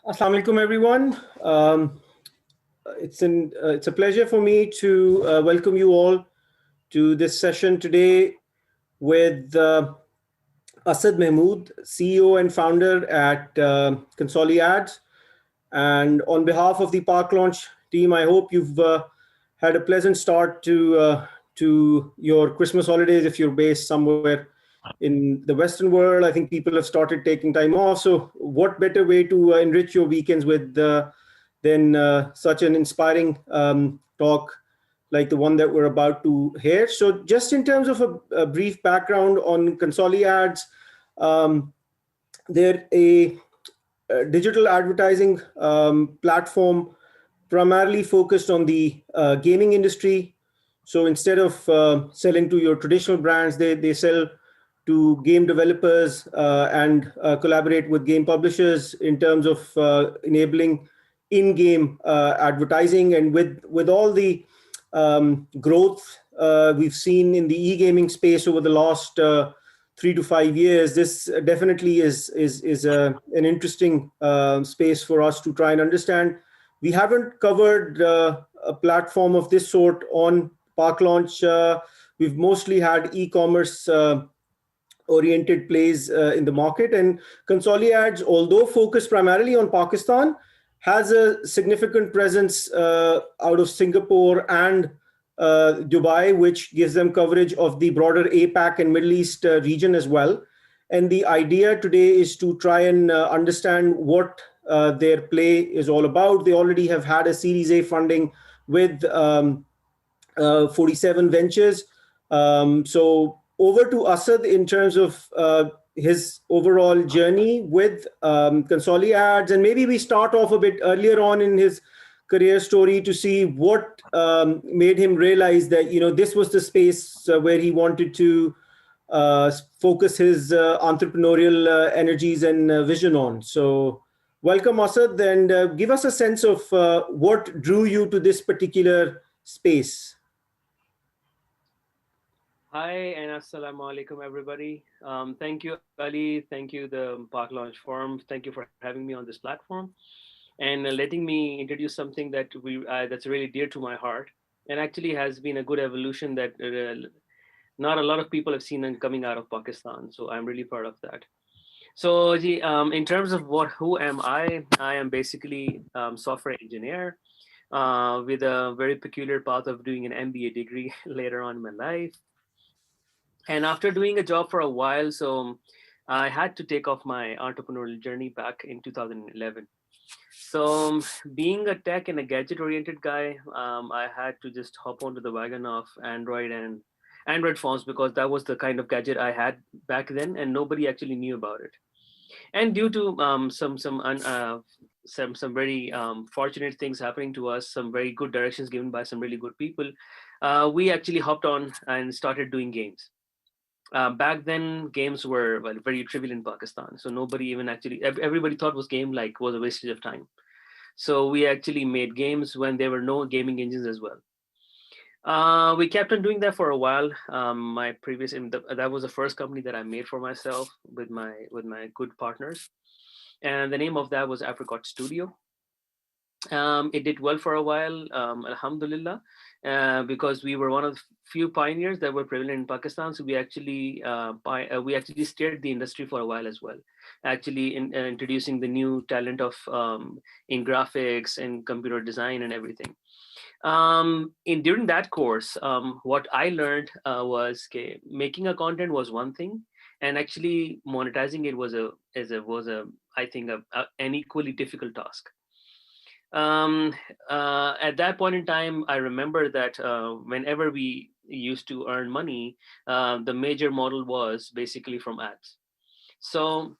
Assalamu alaikum, everyone. It's a pleasure for me to welcome you all to this session today with Asad Mahmood, CEO and founder at ConsoliAds. And on behalf of the Park Launch team, I hope you've had a pleasant start to your Christmas holidays if you're based somewhere in the Western world. I think people have started taking time off. So what better way to enrich your weekends with than such an inspiring talk like the one that we're about to hear. So just in terms of a brief background on ConsoliAds, they're a digital advertising platform primarily focused on the gaming industry. So instead of selling to your traditional brands, they sell to game developers and collaborate with game publishers in terms of enabling in-game advertising. And with all the growth we've seen in the e-gaming space over the last 3 to 5 years, this definitely is an interesting space for us to try and understand. We haven't covered a platform of this sort on Park Launch. We've mostly had e-commerce oriented plays in the market, and ConsoliAds, although focused primarily on Pakistan, has a significant presence out of Singapore and Dubai, which gives them coverage of the broader APAC and Middle East region as well. And the idea today is to try and understand what their play is all about. They already have had a Series A funding with 47 ventures. So over to Asad in terms of his overall journey with ConsoliAds, and maybe we start off a bit earlier on in his career story to see what made him realize that this was the space where he wanted to focus his entrepreneurial energies and vision on. So welcome, Asad, and give us a sense of what drew you to this particular space. Hi and assalamu alaikum, everybody. Thank you, Ali. Thank you, the Park Launch Forum. Thank you for having me on this platform and letting me introduce something that that's really dear to my heart and actually has been a good evolution that not a lot of people have seen coming out of Pakistan. So I'm really proud of that. So in terms of who am I? I am basically software engineer with a very peculiar path of doing an MBA degree later on in my life. And after doing a job for a while, so I had to take off my entrepreneurial journey back in 2011. So being a tech and a gadget oriented guy, I had to just hop onto the wagon of Android and Android phones because that was the kind of gadget I had back then and nobody actually knew about it. And due to some very fortunate things happening to us, some very good directions given by some really good people, we actually hopped on and started doing games. Back then, games were very trivial in Pakistan, so nobody even actually everybody thought was a wastage of time. So we actually made games when there were no gaming engines as well. We kept on doing that for a while. My previous that was the first company that I made for myself with my good partners, and the name of that was Apricot Studio. It did well for a while, alhamdulillah, because we were one of the few pioneers that were prevalent in Pakistan. So we actually steered the industry for a while as well, actually introducing the new talent of in graphics and computer design and everything. During that course, what I learned was making a content was one thing, and actually monetizing it was I think an equally difficult task. At that point in time, I remember that whenever we used to earn money, the major model was basically from ads. So,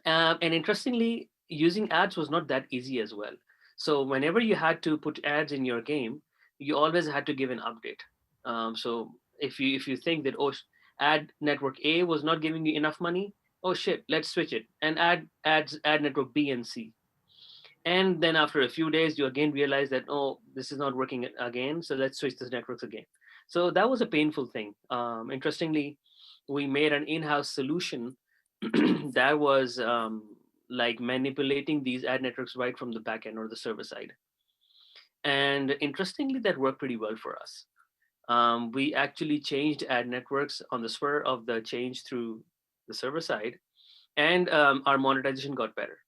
and interestingly, using ads was not that easy as well. So whenever you had to put ads in your game, you always had to give an update. So if you think that ad network A was not giving you enough money, oh shit, let's switch it and ad network B and C. And then after a few days, you again realize that, oh, this is not working again. So let's switch this networks again. So that was a painful thing. Interestingly, we made an in-house solution that was like manipulating these ad networks right from the back end or the server side. And interestingly, that worked pretty well for us. We actually changed ad networks on the spur of the change through the server side, and our monetization got better.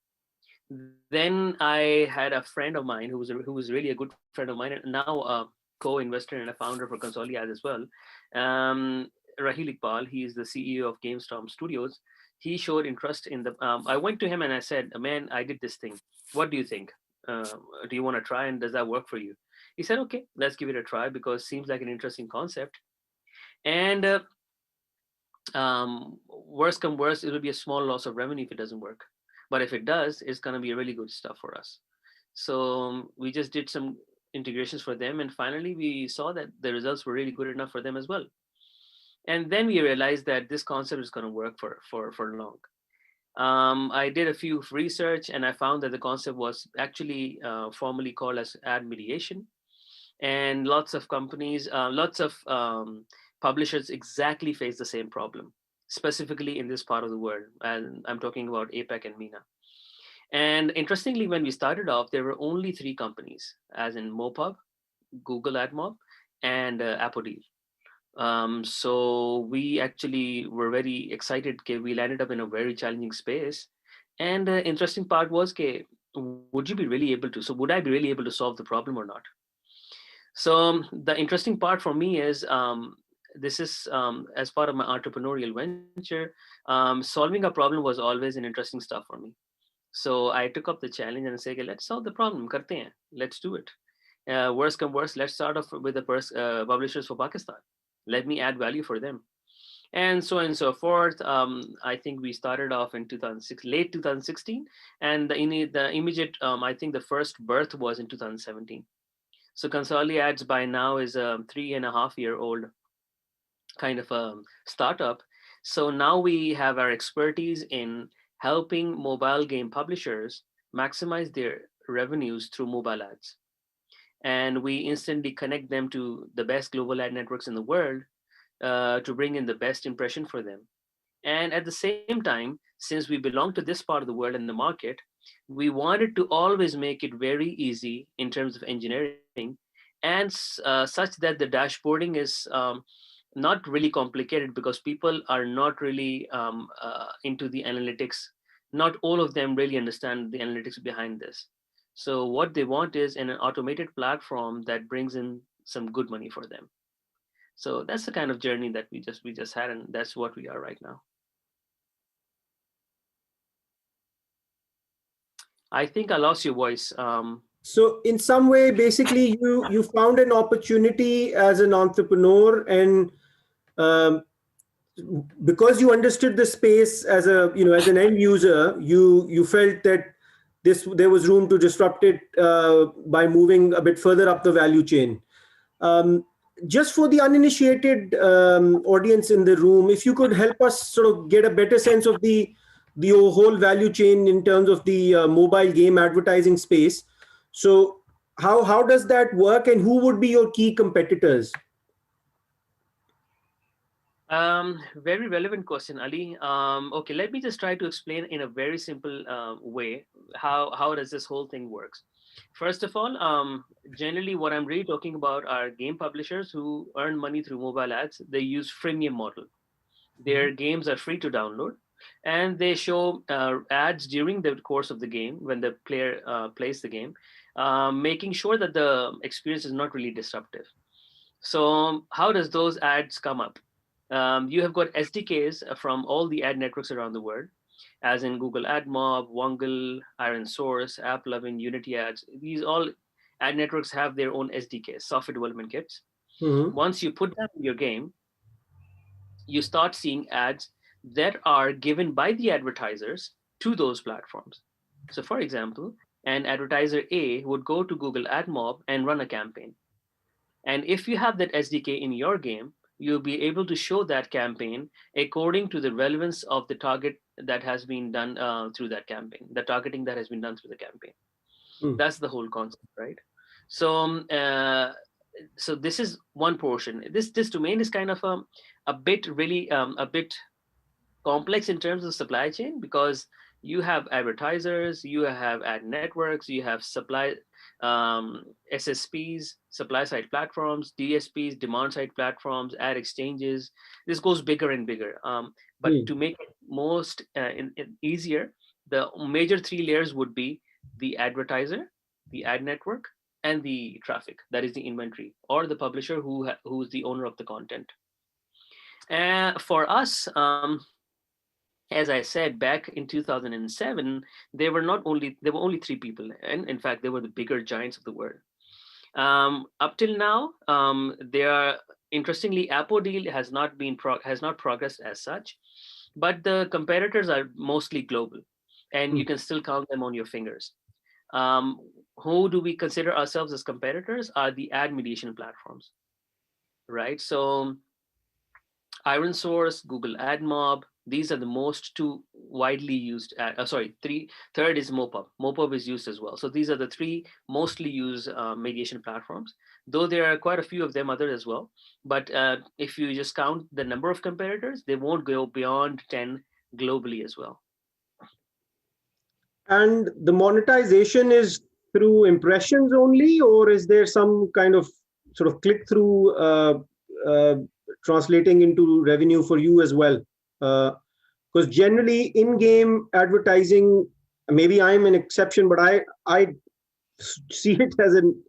Then I had a friend of mine who was really a good friend of mine, and now a co-investor and a founder for ConsoliAds as well. Um, Rahil Iqbal, he is the CEO of GameStorm Studios. He showed interest in the. I went to him and I said, "Man, I did this thing. What do you think? Do you want to try? And does that work for you?" He said, "Okay, let's give it a try because it seems like an interesting concept." And worst come worst, it will be a small loss of revenue if it doesn't work. But if it does, it's going to be really good stuff for us. So we just did some integrations for them, and finally we saw that the results were really good enough for them as well. And then we realized that this concept is going to work for long. I did a few research, and I found that the concept was actually formally called as ad mediation, and lots of companies, lots of publishers exactly face the same problem, specifically in this part of the world. And I'm talking about APAC and MENA. And interestingly, when we started off, there were only three companies, as in Mopub, Google AdMob, and Apodil. So we actually were very excited. We landed up in a very challenging space. And the interesting part was, would you be really able to? So would I be really able to solve the problem or not? So the interesting part for me is this is as part of my entrepreneurial venture, solving a problem was always an interesting stuff for me. So I took up the challenge and say, okay, let's solve the problem. Karte hain. Let's do it. Worst come worst, let's start off with the publishers for Pakistan. Let me add value for them. And so on and so forth. I think we started off in 2006, late 2016, and the immediate, I think the first birth was in 2017. So ConsoliAds by now is a 3.5-year-old kind of a startup. So now we have our expertise in helping mobile game publishers maximize their revenues through mobile ads. And we instantly connect them to the best global ad networks in the world to bring in the best impression for them. And at the same time, since we belong to this part of the world and the market, we wanted to always make it very easy in terms of engineering, and such that the dashboarding is not really complicated, because people are not really into the analytics. Not all of them really understand the analytics behind this. So what they want is an automated platform that brings in some good money for them. So that's the kind of journey that we just had, and that's what we are right now. I think I lost your voice. So in some way, basically, you found an opportunity as an entrepreneur, and um, because you understood the space as a as an end user, you felt that there was room to disrupt it by moving a bit further up the value chain. Um, just for the uninitiated audience in the room, if you could help us sort of get a better sense of the whole value chain in terms of the mobile game advertising space. So how does that work, and who would be your key competitors? Very relevant question, Ali. Okay, let me just try to explain in a very simple way how does this whole thing works. First of all, generally what I'm really talking about are game publishers who earn money through mobile ads. They use freemium model. Their games are free to download, and they show ads during the course of the game when the player plays the game, making sure that the experience is not really disruptive. So how does those ads come up? You have got SDKs from all the ad networks around the world, as in Google AdMob, Wongle, Iron Source, AppLovin, Unity Ads. These all ad networks have their own SDKs, software development kits. Mm-hmm. Once you put them in your game, you start seeing ads that are given by the advertisers to those platforms. So for example, an advertiser A would go to Google AdMob and run a campaign. And if you have that SDK in your game, you'll be able to show that campaign according to the relevance of the target that has been done through that campaign, the targeting that has been done through the campaign. That's the whole concept, right? So, so this is one portion. This domain is kind of a bit really a bit complex in terms of supply chain, because You have advertisers, you have ad networks, you have supply SSPs, supply side platforms, DSPs, demand side platforms, ad exchanges. This goes bigger and bigger. But Hmm. to make it most easier, the major three layers would be the advertiser, the ad network, and the traffic. That is the inventory, or the publisher who's the owner of the content. For us, as I said, back in 2007, there were only three people, and in fact, they were the bigger giants of the world. Up till now, they are interestingly, Apple has not has not progressed as such, but the competitors are mostly global, and Hmm. you can still count them on your fingers. Um, who do we consider ourselves as competitors? Are the ad mediation platforms, right? So Iron Source, Google AdMob. These are the most two widely used. Sorry, three. Third is Mopub. Mopub is used as well. So these are the three mostly used mediation platforms. Though there are quite a few of them others as well. But if you just count the number of competitors, they won't go beyond 10 globally as well. And the monetization is through impressions only, or is there some kind of sort of click through uh, translating into revenue for you as well? Because generally, in-game advertising, maybe I'm an exception, but I see it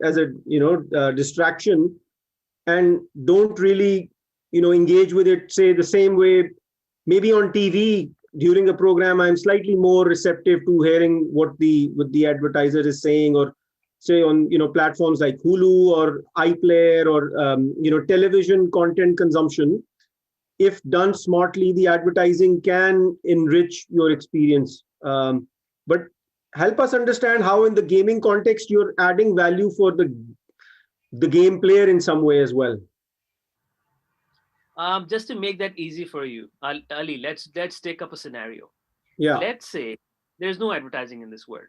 as a distraction, and don't really engage with it, say, the same way. Maybe on TV during a program, I'm slightly more receptive to hearing what the advertiser is saying, or say on platforms like Hulu or iPlayer, or television content consumption. If done smartly, the advertising can enrich your experience. But help us understand how, in the gaming context, you're adding value for the game player in some way as well. Just to make that easy for you, Ali, let's take up a scenario. Yeah. Let's say there's no advertising in this world,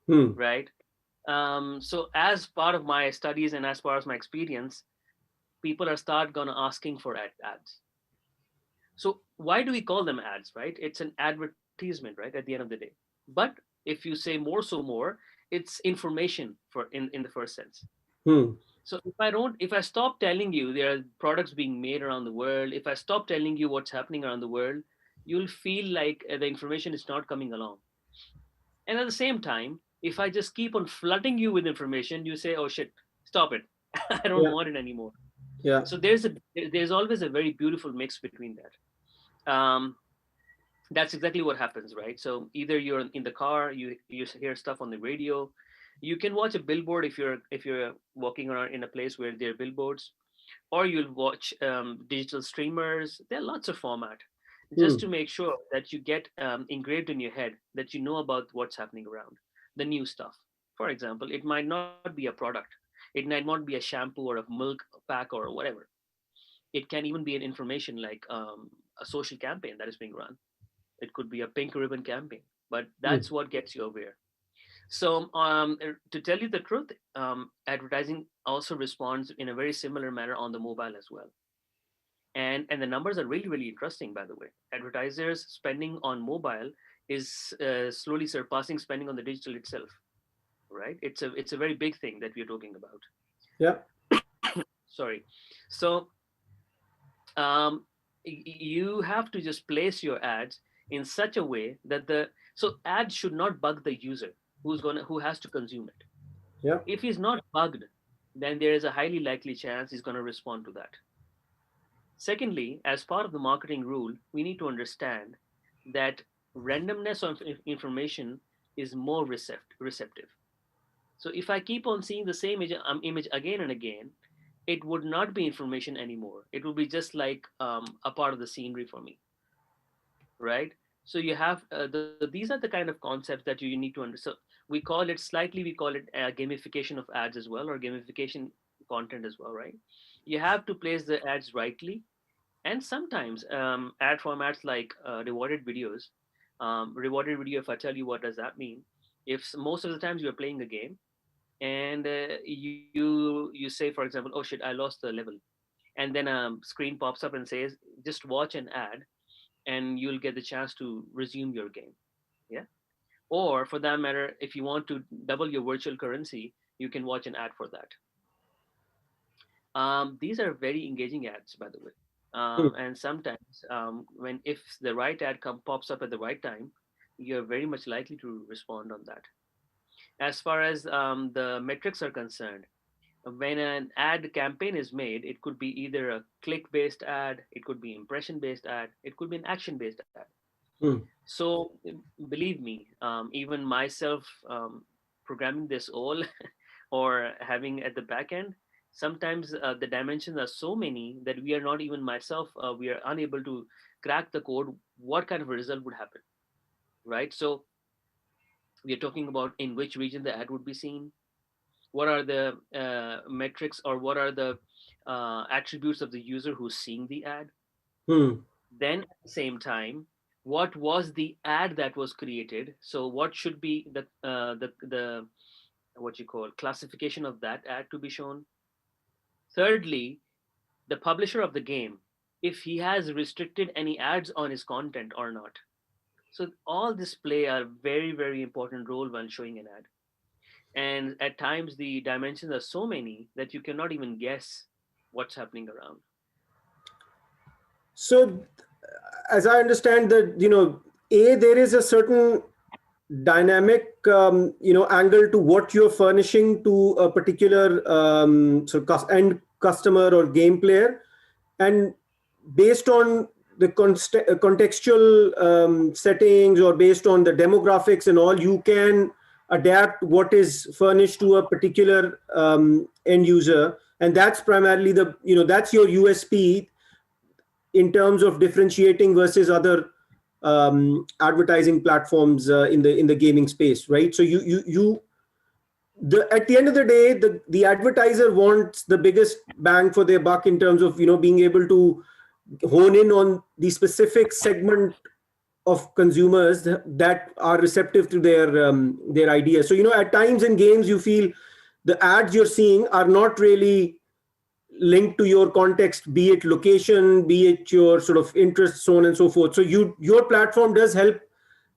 Hmm. right? So as part of my studies and as part of my experience, people are start gonna asking for ads. So why do we call them ads, right? It's an advertisement, right? At the end of the day. But if you say more so more, it's information for in the first sense. Hmm. So if I stop telling you there are products being made around the world, if I stop telling you what's happening around the world, you'll feel like the information is not coming along. And at the same time, if I just keep on flooding you with information, you say, "Oh shit, stop it! I don't Yeah. want it anymore." Yeah. So there's always a very beautiful mix between that. That's exactly what happens, right? So either you're in the car, you hear stuff on the radio, you can watch a billboard if you're walking around in a place where there are billboards, or you'll watch digital streamers. There are lots of format, just Hmm. to make sure that you get engraved in your head that you know about what's happening around the new stuff. For example, it might not be a product, it might not be a shampoo or a milk pack or whatever. It can even be an information like a social campaign that is being run. It could be a pink ribbon campaign, but Hmm. that's what gets you aware. So, to tell you the truth, advertising also responds in a very similar manner on the mobile as well. And the numbers are really, really interesting, by the way. Advertisers spending on mobile is slowly surpassing spending on the digital itself, right? It's a very big thing that we're talking about. Yeah. Sorry. So, um, you have to just place your ads in such a way that the so ads should not bug the user who has to consume it. Yeah. If he's not bugged, then there is a highly likely chance he's going to respond to that. Secondly, as part of the marketing rule, we need to understand that randomness of information is more receptive. So if I keep on seeing the same image again and again, it would not be information anymore. It will be just like a part of the scenery for me, right? So you have these are the kind of concepts that you need to understand. So we call it gamification of ads as well, or gamification content as well, right? You have to place the ads rightly, and sometimes ad formats like rewarded videos. Rewarded video, if I tell you what does that mean, if most of the times you're playing a game and you say, for example, "Oh shit, I lost the level," and then a screen pops up and says, "Just watch an ad and you'll get the chance to resume your game." Yeah. Or for that matter, if you want to double your virtual currency, you can watch an ad for that. These are very engaging ads, by the way. Hmm. And sometimes, when if the right ad pops up at the right time, you're very much likely to respond on that. As far as the metrics are concerned, when an ad campaign is made, it could be either a click-based ad, it could be impression-based ad, it could be an action-based ad. Hmm. So believe me, even myself programming this all or having at the back end, sometimes the dimensions are so many that we are not even myself, we are unable to crack the code, what kind of a result would happen, right? So we are talking about in which region the ad would be seen, what are the metrics or what are the attributes of the user who's seeing the ad. Hmm. Then at the same time, what was the ad that was created? So what should be the what you call classification of that ad to be shown? Thirdly, the publisher of the game, if he has restricted any ads on his content or not. So all this play a very important role when showing an ad. And at times the dimensions are so many that you cannot even guess what's happening around. So, as I understand that, there is a certain dynamic, angle to what you're furnishing to a particular end customer or game player, and based on the contextual settings, or based on the demographics and all, you can adapt what is furnished to a particular end user, and that's primarily that's your USP in terms of differentiating versus other advertising platforms in the gaming space, right? So at the end of the day, the advertiser wants the biggest bang for their buck in terms of being able to hone in on the specific segment of consumers that are receptive to their ideas. So at times in games, you feel the ads you're seeing are not really linked to your context, be it location, be it your sort of interest, so on and so forth. So your platform does help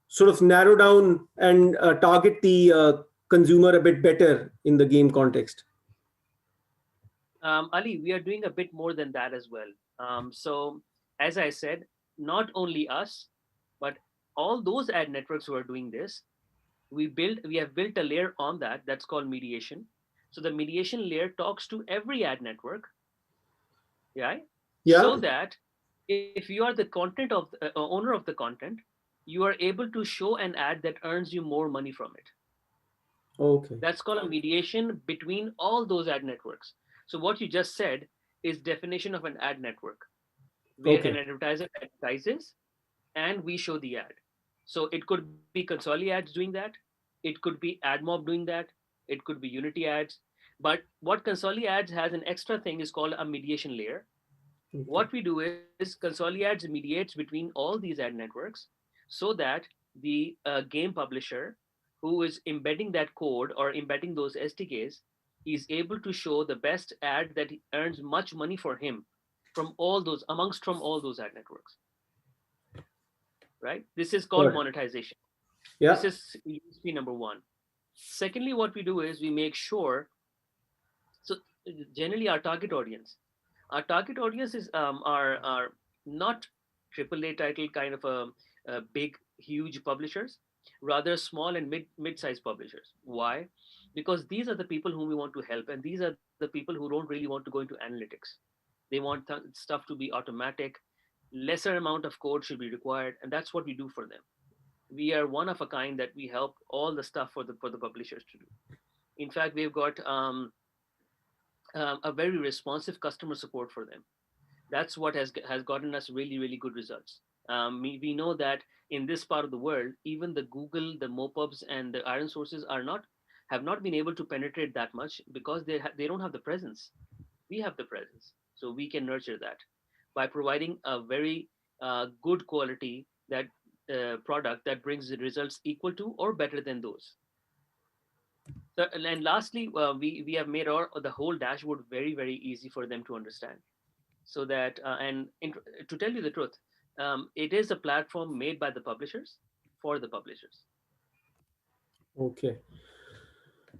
sort of narrow down and target the consumer a bit better in the game context. Ali, we are doing a bit more than that as well. So, as I said, not only us, but all those ad networks who are doing this, we have built a layer on that that's called mediation. So the mediation layer talks to every ad network, right? Yeah. So that if you are the content of owner of the content, you are able to show an ad that earns you more money from it. Okay. That's called a mediation between all those ad networks. So what you just said is definition of an ad network, where an Okay. advertiser advertises and we show the ad. So it could be ConsoliAds doing that, it could be AdMob doing that, it could be Unity ads. But what ConsoliAds has an extra thing is called a mediation layer. Okay. What we do is ConsoliAds mediates between all these ad networks so that the game publisher who is embedding that code or embedding those SDKs is able to show the best ad that earns much money for him from all those ad networks, right? This is called Got it. monetization. This Yeah. is USP number one. Secondly, what we do is we make sure, so generally our target audience is are not AAA title kind of a big huge publishers, rather small and mid-sized publishers. Why? Because these are the people whom we want to help, and these are the people who don't really want to go into analytics. They want stuff to be automatic, lesser amount of code should be required, and that's what we do for them. We are one of a kind that we help all the stuff for the publishers to do. In fact, we've got a very responsive customer support for them. That's what has gotten us really good results. We know that in this part of the world, even the Google, the Mopubs, and the iron sources have not been able to penetrate that much because they don't have the presence. We have the presence, so we can nurture that by providing a very good quality that product that brings the results equal to or better than those. So, and lastly, we have made the whole dashboard very easy for them to understand. So that to tell you the truth, it is a platform made by the publishers for the publishers. Okay.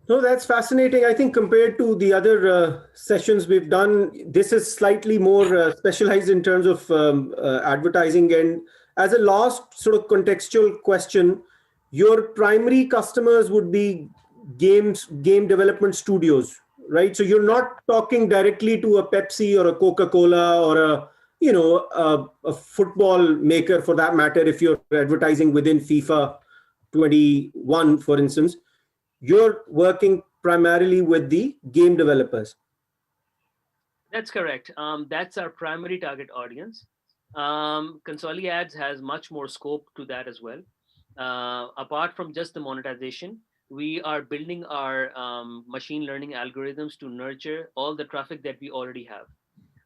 No, that's fascinating. I think compared to the other sessions we've done, this is slightly more specialized in terms of advertising. And as a last sort of contextual question, your primary customers would be game development studios, right? So you're Yep. not talking directly to a Pepsi or a Coca-Cola or a football maker for that matter. If you're advertising within FIFA 21, for instance, you're working primarily with the game developers. That's correct. That's our primary target audience. ConsoliAds has much more scope to that as well. Apart from just the monetization, we are building our machine learning algorithms to nurture all the traffic that we already have.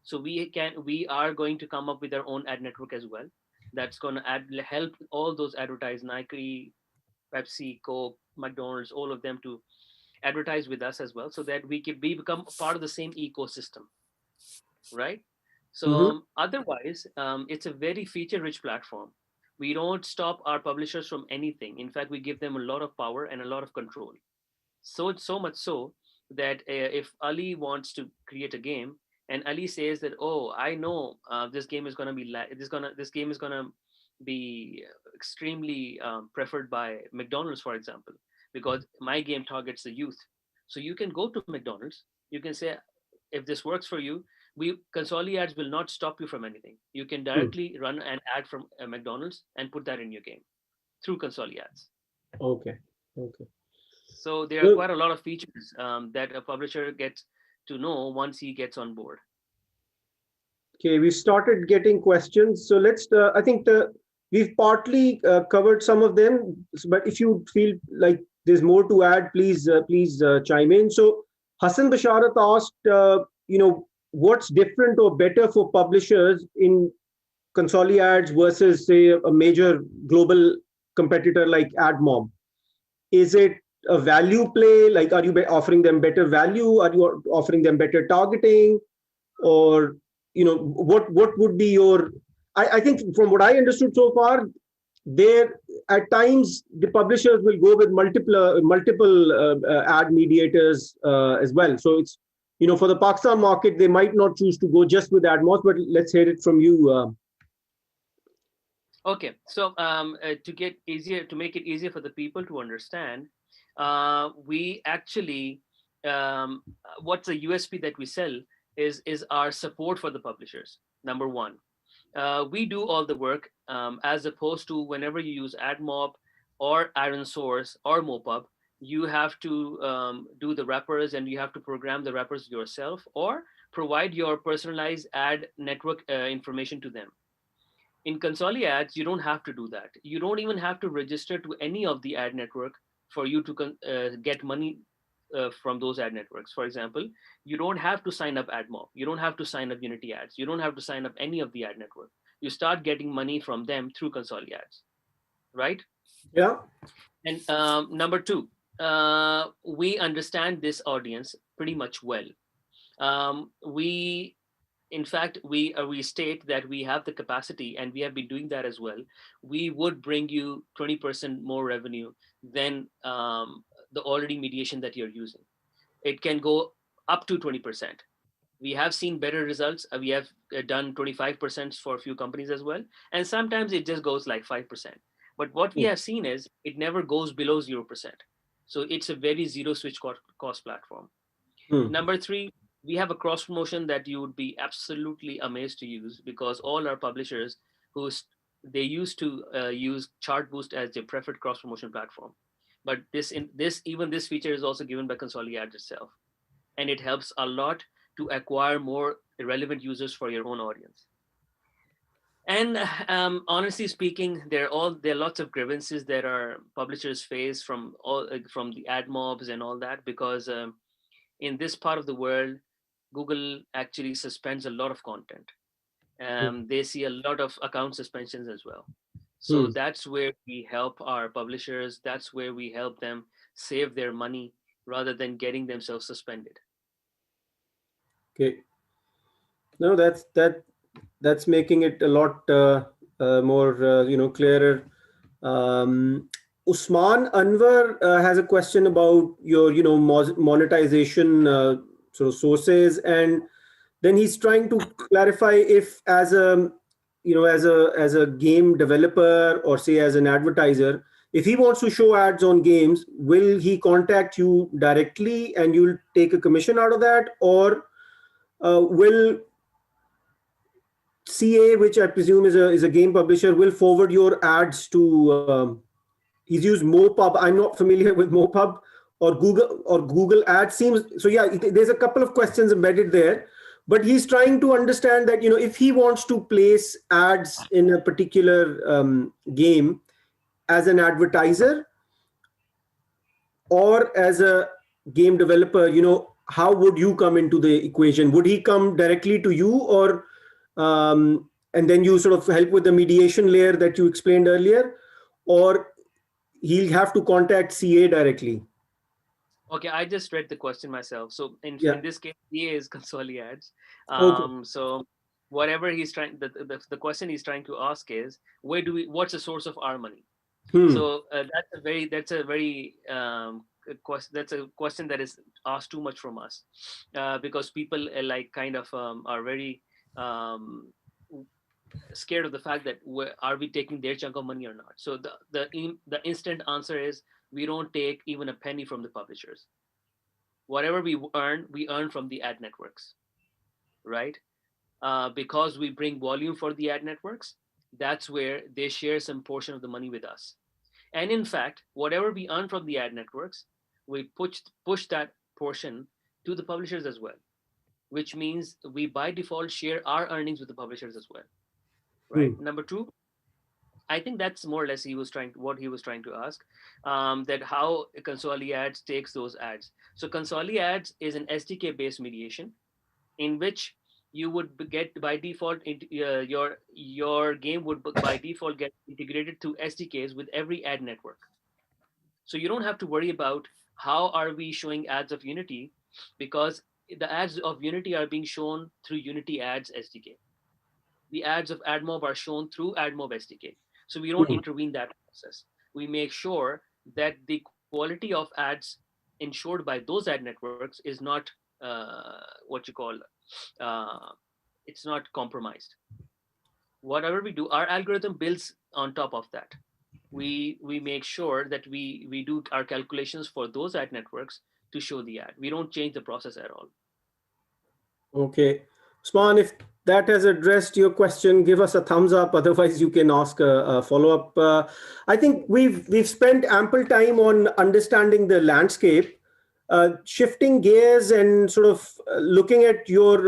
So we are going to come up with our own ad network as well. That's going to help all those advertise Nike, Pepsi, Coke, McDonald's, all of them to advertise with us as well, so that we become part of the same ecosystem, right? So Mhm. otherwise, it's a very feature-rich platform. We don't stop our publishers from anything. In fact, we give them a lot of power and a lot of control. So it's so much so that if Ali wants to create a game and Ali says that, oh, I know this game is gonna be this game is gonna be extremely preferred by McDonald's, for example, because my game targets the youth. So you can go to McDonald's. You can say, if this works for you, we Consoli ads will not stop you from anything. You can Hmm. directly run an ad from McDonald's and put that in your game through Consoli ads. Okay. Okay. So there are So, quite a lot of features that a publisher gets to know once he gets on board. okay, we started getting questions. So let's. I think we've partly covered some of them. But if you feel like there's more to add, please chime in. So Hasan Basharat asked, what's different or better for publishers in ConsoliAds versus say a major global competitor like AdMob? Is it a value play? Like, are you offering them better value? Are you offering them better targeting? Or, what would be your? I think from what I understood so far, there at times the publishers will go with multiple ad mediators as well. So it's for the Pakistan market, they might not choose to go just with AdMob, but let's hear it from you. Okay, so to make it easier for the people to understand, we actually what's the USP that we sell is our support for the publishers. Number one, we do all the work, as opposed to whenever you use AdMob or Iron Source or Mopub, you have to do the wrappers and you have to program the wrappers yourself or provide your personalized ad network information to them. In Consoli ads, you don't have to do that. You don't even have to register to any of the ad network for you to get money from those ad networks. For example, you don't have to sign up AdMob. You don't have to sign up Unity ads. You don't have to sign up any of the ad network. You start getting money from them through Consoli ads, right? Yeah. And number two, we understand this audience pretty much well. We In fact, we state that we have the capacity and we have been doing that as well. We would bring you 20% more revenue than the already mediation that you're using. It can go up to 20%. We have seen better results. We have done 25% for a few companies as well, and sometimes it just goes like 5%. But what we Hmm. have seen is it never goes below 0%. So it's a very zero switch cost platform. Hmm. Number three, we have a cross promotion that you would be absolutely amazed to use, because all our publishers they used to use Chartboost as their preferred cross promotion platform, but this feature is also given by ConsoliAds itself, and it helps a lot to acquire more relevant users for your own audience. And honestly speaking, there are lots of grievances that our publishers face from the ad mobs and all that, because in this part of the world, Google actually suspends a lot of content. They see a lot of account suspensions as well. So Hmm. that's where we help our publishers. That's where we help them save their money rather than getting themselves suspended. Okay. No, that's making it a lot more clearer. Um, Usman Anwar has a question about your, monetization sort of sources, and then he's trying to clarify if, as a, as a game developer or say as an advertiser, if he wants to show ads on games, will he contact you directly and you'll take a commission out of that, or will CA, which I presume is a game publisher, will forward your ads to? He's used MoPub. I'm not familiar with MoPub or Google Ads. Seems so. Yeah, there's a couple of questions embedded there, but he's trying to understand that if he wants to place ads in a particular game as an advertiser or as a game developer, how would you come into the equation? Would he come directly to you, or and then you sort of help with the mediation layer that you explained earlier, or he'll have to contact CA directly? Okay, I just read the question myself. So Yeah. in this case, EA is ConsoliAds. Okay. So whatever he's trying, the question he's trying to ask is, what's the source of our money? Hmm. So that's a very question. That's a question that is asked too much from us, because people like kind of are very um, scared of the fact that are we taking their chunk of money or not. So the instant answer is we don't take even a penny from the publishers. Whatever we earn from the ad networks, right? Because we bring volume for the ad networks, that's where they share some portion of the money with us. And in fact, whatever we earn from the ad networks, we push that portion to the publishers as well, which means we by default share our earnings with the publishers as well, right? Hmm. Number two, I think that's more or less what he was trying to ask, that how ConsoliAds takes those ads. So ConsoliAds is an SDK based mediation in which you would get by default your game would by default get integrated to SDKs with every ad network. So you don't have to worry about how are we showing ads of Unity, because the ads of Unity are being shown through Unity Ads SDK. The ads of AdMob are shown through AdMob SDK. So we don't Hmm. intervene that process. We make sure that the quality of ads ensured by those ad networks is not what you call uh, it's not compromised. Whatever we do, our algorithm builds on top of that. We make sure that we do our calculations for those ad networks to show the ad. We don't change the process at all. Okay. Usman, if that has addressed your question, give us a thumbs up. Otherwise, you can ask a follow-up. I think we've spent ample time on understanding the landscape, shifting gears and sort of looking at your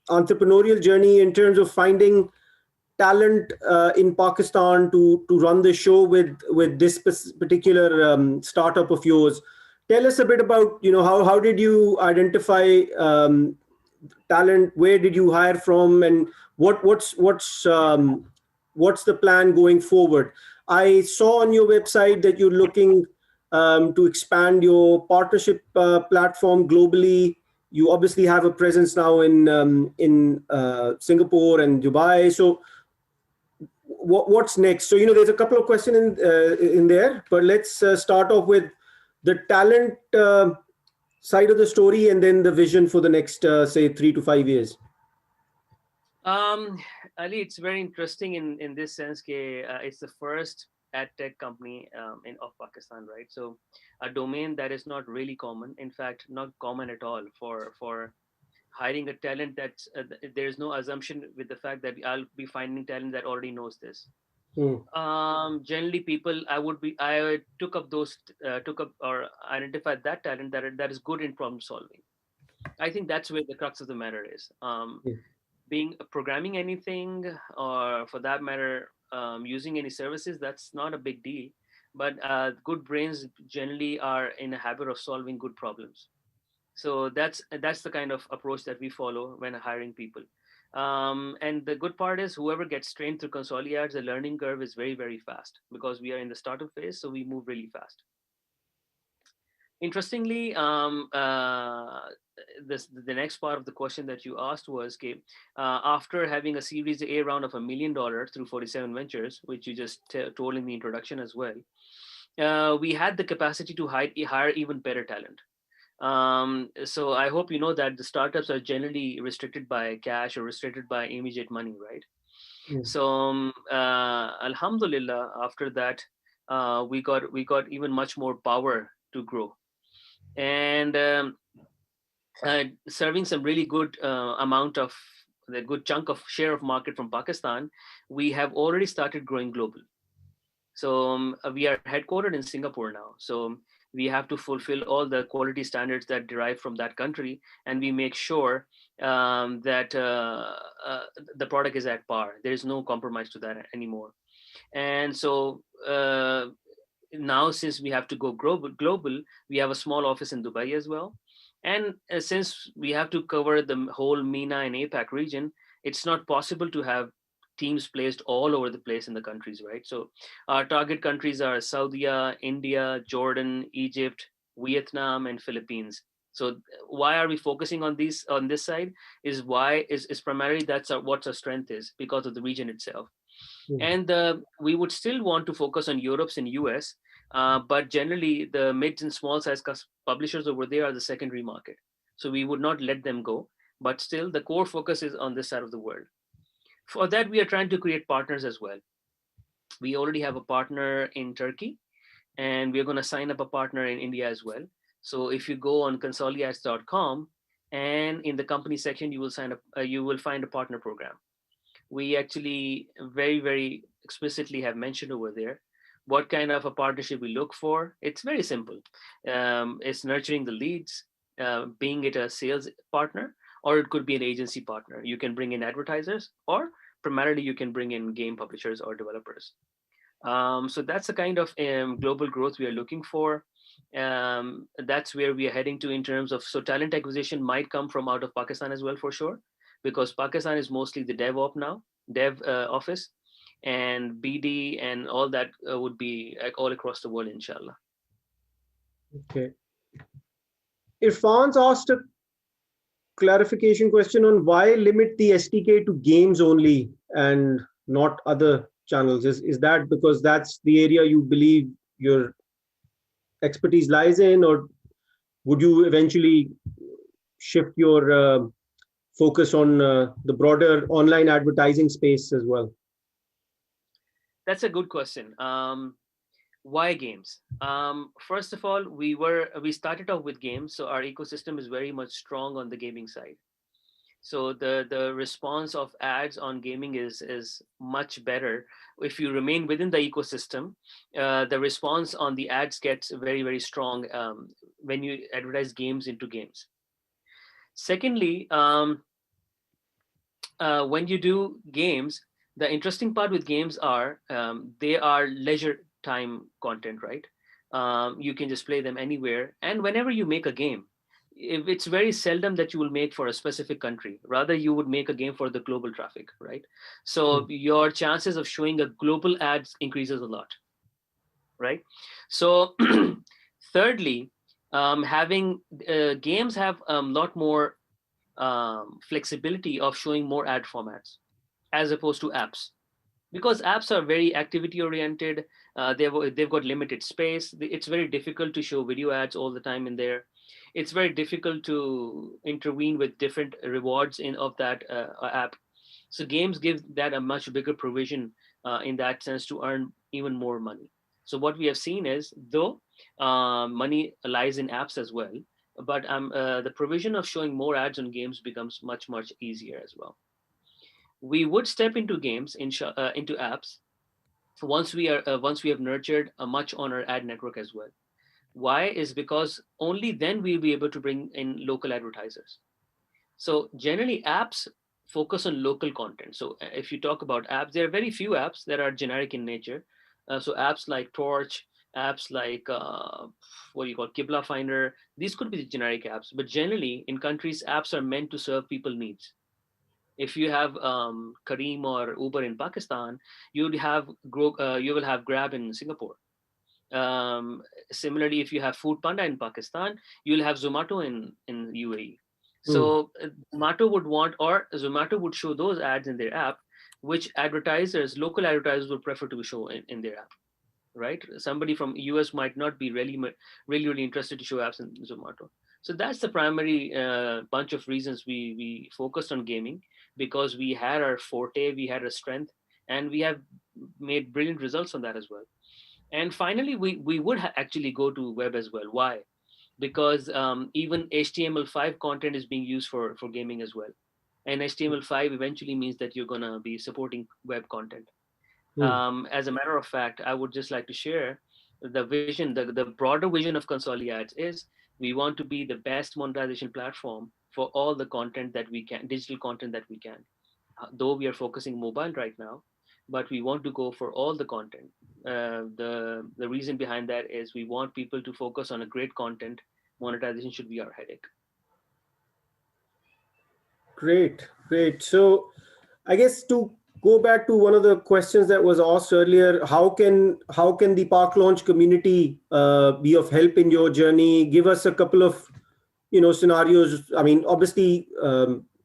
entrepreneurial journey in terms of finding talent in Pakistan to run the show with this particular startup of yours. Tell us a bit about how did you identify talent? Where did you hire from, and what's the plan going forward? I saw on your website that you're looking to expand your partnership platform globally. You obviously have a presence now in Singapore and Dubai. So what's next? So there's a couple of questions in there, but let's start off with the talent side of the story, and then the vision for the next say 3 to 5 years. Um, Ali, it's very interesting in this sense. It's the first ad tech company in of Pakistan, right? So a domain that is not really common. In fact, not common at all for hiring a talent that's there's no assumption with the fact that I'll be finding talent that already knows this. Hmm. Generally, people I took up or identified that talent that is good in problem solving. I think that's where the crux of the matter is. Yeah. Being programming anything, or for that matter using any services, that's not a big deal, but good brains generally are in a habit of solving good problems. So that's the kind of approach that we follow when hiring people. And the good part is whoever gets trained through ConsoliAds, the learning curve is very, very fast because we are in the startup phase, so we move really fast. Interestingly, the next part of the question that you asked was, okay, after having a Series A round of $1 million through 47 Ventures, which you just told in the introduction as well, we had the capacity to hire even better talent. So I hope you know that the startups are generally restricted by cash or restricted by immediate money, right? Mm. So Alhamdulillah, after that, we got even much more power to grow, and serving some really good amount of the good chunk of share of market from Pakistan, we have already started growing global. So we are headquartered in Singapore now. So we have to fulfill all the quality standards that derive from that country, and we make sure that the product is at par. There is no compromise to that anymore. And so now, since we have to go global, we have a small office in Dubai as well. And since we have to cover the whole MENA and APAC region, it's not possible to have teams placed all over the place in the countries, right? So our target countries are Saudi, India, Jordan, Egypt, Vietnam, and Philippines. So why are we focusing on these on this side? Is primarily that's what our strength is, because of the region itself. Mm. And we would still want to focus on Europe's and US, but generally the mid and small size publishers over there are the secondary market. So we would not let them go, but still the core focus is on this side of the world. For that, we are trying to create partners as well. We already have a partner in Turkey, and we're going to sign up a partner in India as well. So if you go on ConsoliAds.com, and in the company section, you will sign up, you will find a partner program. We actually very explicitly have mentioned over there what kind of a partnership we look for. It's very simple. It's nurturing the leads, being it a sales partner, or it could be an agency partner. You can bring in advertisers, or primarily you can bring in game publishers or developers. So that's the kind of global growth we are looking for. That's where we are heading to in terms of, so talent acquisition might come from out of Pakistan as well, for sure, because Pakistan is mostly the dev office, and BD and all that would be like all across the world, inshallah. Okay. Irfan's asked a clarification question on why limit the SDK to games only and not other channels. Is that because that's the area you believe your expertise lies in, or would you eventually shift your focus on the broader online advertising space as well? That's a good question. Why games? First of all, we started off with games, so our ecosystem is very much strong on the gaming side. So the response of ads on gaming is much better. If you remain within the ecosystem, the response on the ads gets very strong when you advertise games into games. Secondly, when you do games, the interesting part with games are they are leisure time content, right? You can just play them anywhere, and whenever you make a game, if it's very seldom that you will make for a specific country. Rather, you would make a game for the global traffic, right? So your chances of showing a global ads increases a lot, right? So thirdly, having games have a lot more flexibility of showing more ad formats as opposed to apps, because apps are very activity oriented. They've got limited space. It's very difficult to show video ads all the time in there. It's very difficult to intervene with different rewards in of that app. So games give that a much bigger provision in that sense to earn even more money. So what we have seen is, though money lies in apps as well, but the provision of showing more ads on games becomes much easier as well. We would step into games, into apps, once we have nurtured a much on our ad network as well. Why is because only then we'll be able to bring in local advertisers. So generally apps focus on local content. So if you talk about apps, there are very few apps that are generic in nature. So apps like Torch, apps like what you call Kibla Finder, these could be the generic apps. But generally in countries, apps are meant to serve people needs. If you have Kareem or Uber in Pakistan, you will have Grab in Singapore. Similarly, if you have Food Panda in Pakistan, you'll have Zomato in UAE. Mm. So Zomato would show those ads in their app, which local advertisers would prefer to show in their app. right? Somebody from US might not be really interested to show apps in Zomato. So that's the primary bunch of reasons we focused on gaming, because we had our forte, we had our strength, and we have made brilliant results on that as well. And finally, we would actually go to web as well. Why? Because even HTML5 content is being used for gaming as well. And HTML5 eventually means that you're going to be supporting web content. Hmm. As a matter of fact, I would just like to share the vision, the broader vision of ConsoliAds is we want to be the best monetization platform for all the content that we can, digital content that we can. Though we are focusing mobile right now, but we want to go for all the content. The reason behind that is we want people to focus on a great content. Monetization should be our headache. Great, great. So, I guess to go back to one of the questions that was asked earlier, how can the Park Launch community be of help in your journey? Give us a couple of scenarios. I mean, obviously,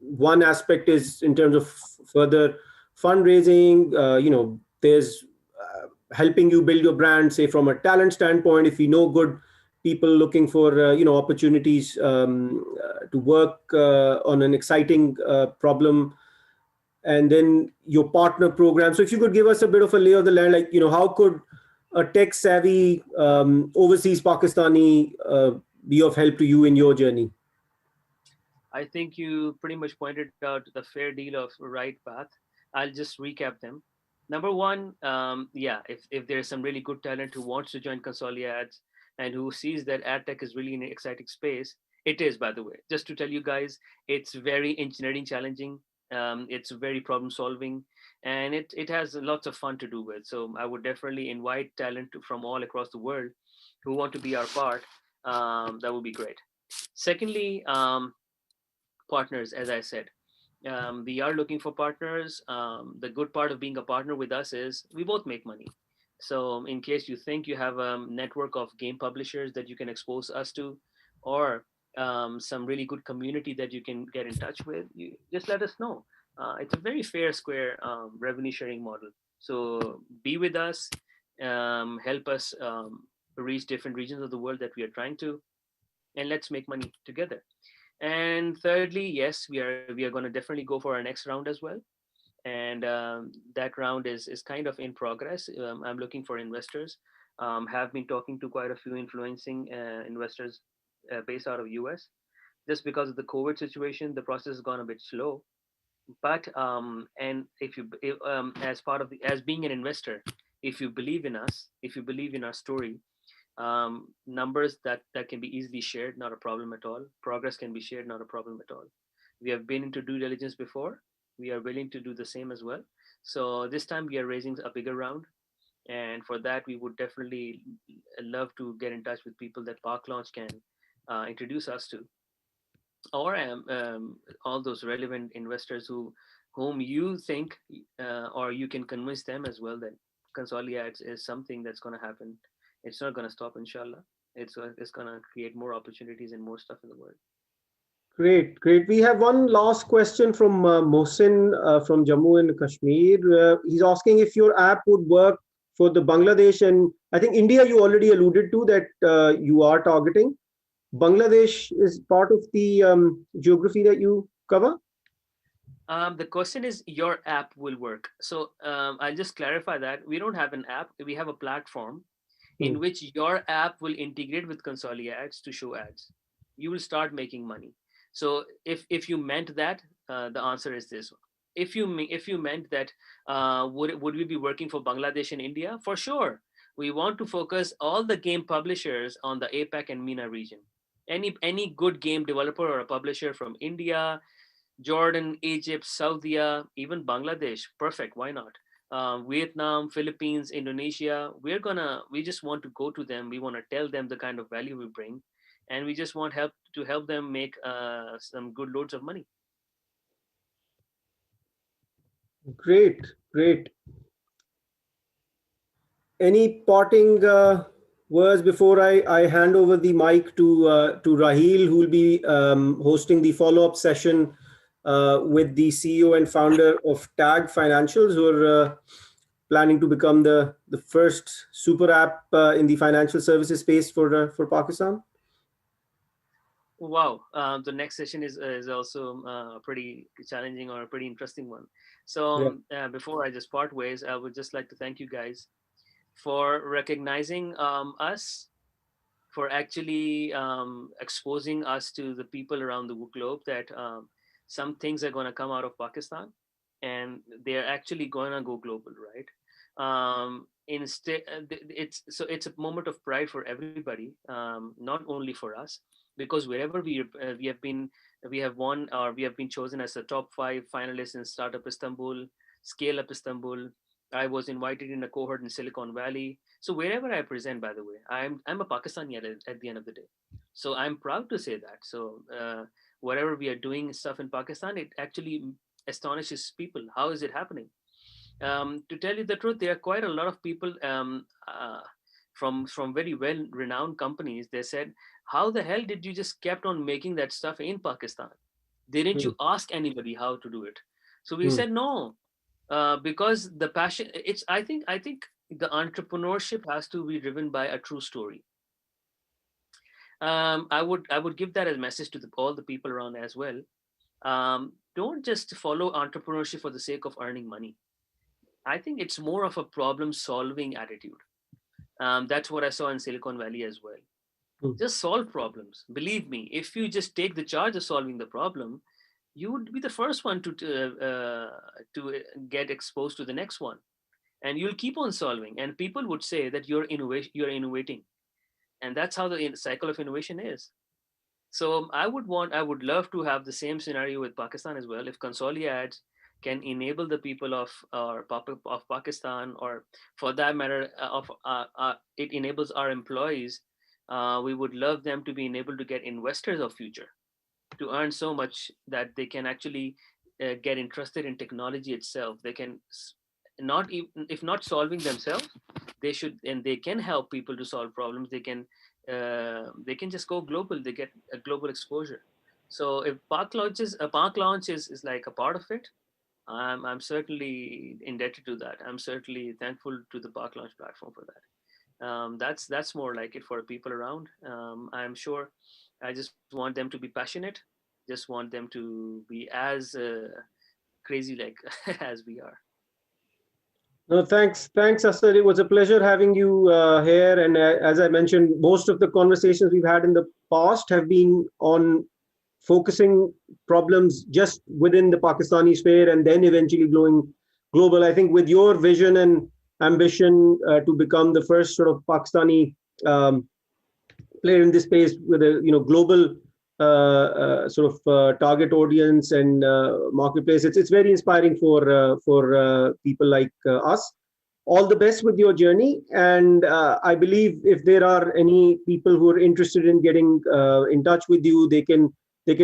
one aspect is in terms of further fundraising. There's helping you build your brand, say from a talent standpoint. If you know good people looking for opportunities to work on an exciting problem, and then your partner program. So if you could give us a bit of a lay of the land, like how could a tech savvy overseas Pakistani be of help to you in your journey? I think you pretty much pointed out the fair deal of right path. I'll just recap them. Number one, yeah, if there's some really good talent who wants to join ConsoliAds and who sees that Adtech is really an exciting space, it is, by the way. Just to tell you guys, it's very engineering challenging. It's very problem solving, and it has lots of fun to do with. So I would definitely invite talent from all across the world who want to be our part. That would be great. Secondly, partners, as I said. We are looking for partners. The good part of being a partner with us is we both make money. So, in case you think you have a network of game publishers that you can expose us to, or some really good community that you can get in touch with, you just let us know. It's a very fair, square revenue sharing model. So, be with us, help us reach different regions of the world that we are trying to, and let's make money together. And thirdly, yes, we are going to definitely go for our next round as well. And that round is kind of in progress. I'm looking for investors. Have been talking to quite a few influencing investors based out of US. Just because of the COVID situation, the process has gone a bit slow. But and as part of as being an investor, if you believe in us, if you believe in our story, numbers that can be easily shared, not a problem at all. Progress can be shared, not a problem at all. We have been into due diligence before. We are willing to do the same as well. So this time we are raising a bigger round, and for that we would definitely love to get in touch with people that Park Launch can introduce us to, or all those relevant investors whom you think, or you can convince them as well that ConsoliAds is something that's going to happen. It's not going to stop, inshallah. It's going to create more opportunities and more stuff in the world. Great, great. We have one last question from Mohsin from Jammu and Kashmir. He's asking if your app would work for the Bangladesh and I think India. You already alluded to that you are targeting. Bangladesh is part of the geography that you cover. The question is, your app will work. So I'll just clarify that we don't have an app. We have a platform Hmm. in which your app will integrate with ConsoliAds to show ads. You will start making money. So if you meant that, the answer is this. If you meant that, would we be working for Bangladesh and India? For sure. We want to focus all the game publishers on the APAC and MENA region. Any good game developer or a publisher from India, Jordan, Egypt, Saudi, even Bangladesh, perfect. Why not? Vietnam, Philippines, Indonesia. We just want to go to them. We want to tell them the kind of value we bring, and we just want help them make some good loads of money. Great, great. Any parting words before I hand over the mic to Raheel, who will be hosting the follow-up session with the CEO and founder of Tag Financials, who are planning to become the first super app in the financial services space for Pakistan? Wow, the next session is also pretty challenging or a pretty interesting one. So Yeah. before I just part ways, I would just like to thank you guys for recognizing us, for actually exposing us to the people around the globe that some things are going to come out of Pakistan and they're actually going to go global, right? Instead, it's a moment of pride for everybody, not only for us, because wherever we have won, or we have been chosen as a top 5 finalists in Startup Istanbul, Scale Up Istanbul. I was invited in a cohort in Silicon Valley. So wherever I present, by the way, I'm a Pakistani at the end of the day. So I'm proud to say that. So whatever we are doing stuff in Pakistan, it actually astonishes people. How is it happening? To tell you the truth, there are quite a lot of people from very well renowned companies. They said, "How the hell did you just kept on making that stuff in Pakistan? Didn't Hmm. you ask anybody how to do it?" So we Hmm. said no, because the passion. It's I think the entrepreneurship has to be driven by a true story. I would give that as a message to all the people around as well. Don't just follow entrepreneurship for the sake of earning money. I think it's more of a problem solving attitude. That's what I saw in Silicon Valley as well. Hmm. Just solve problems. Believe me, if you just take the charge of solving the problem, you would be the first one to get exposed to the next one, and you'll keep on solving. And people would say that you're innovating, and that's how the cycle of innovation is. So I would love to have the same scenario with Pakistan as well. If ConsoliAds can enable the people of Pakistan, or for that matter, it enables our employees, we would love them to be enabled to get investors of future, to earn so much that they can actually get interested in technology itself. They can not even, if not solving themselves, they should, and they can help people to solve problems. They can just go global. They get a global exposure. So if Park Launch is like a part of it, I'm certainly indebted to that. I'm certainly thankful to the Park Launch platform for that. That's more like it for people around. I'm sure I just want them to be passionate. Just want them to be as crazy like as we are. No, thanks, Asad. It was a pleasure having you here. And as I mentioned, most of the conversations we've had in the past have been on focusing problems just within the Pakistani sphere and then eventually going global. I think with your vision and ambition to become the first sort of Pakistani um, player in this space with a global sort of target audience and marketplace. It's very inspiring for people like us. All the best with your journey, and I believe if there are any people who are interested in getting in touch with you, they can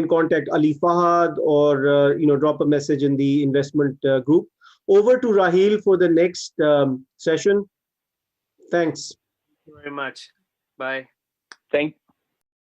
contact Ali Fahad or drop a message in the investment group. Over to Rahil for the next session. Thanks. Thank you very much. Bye. Thank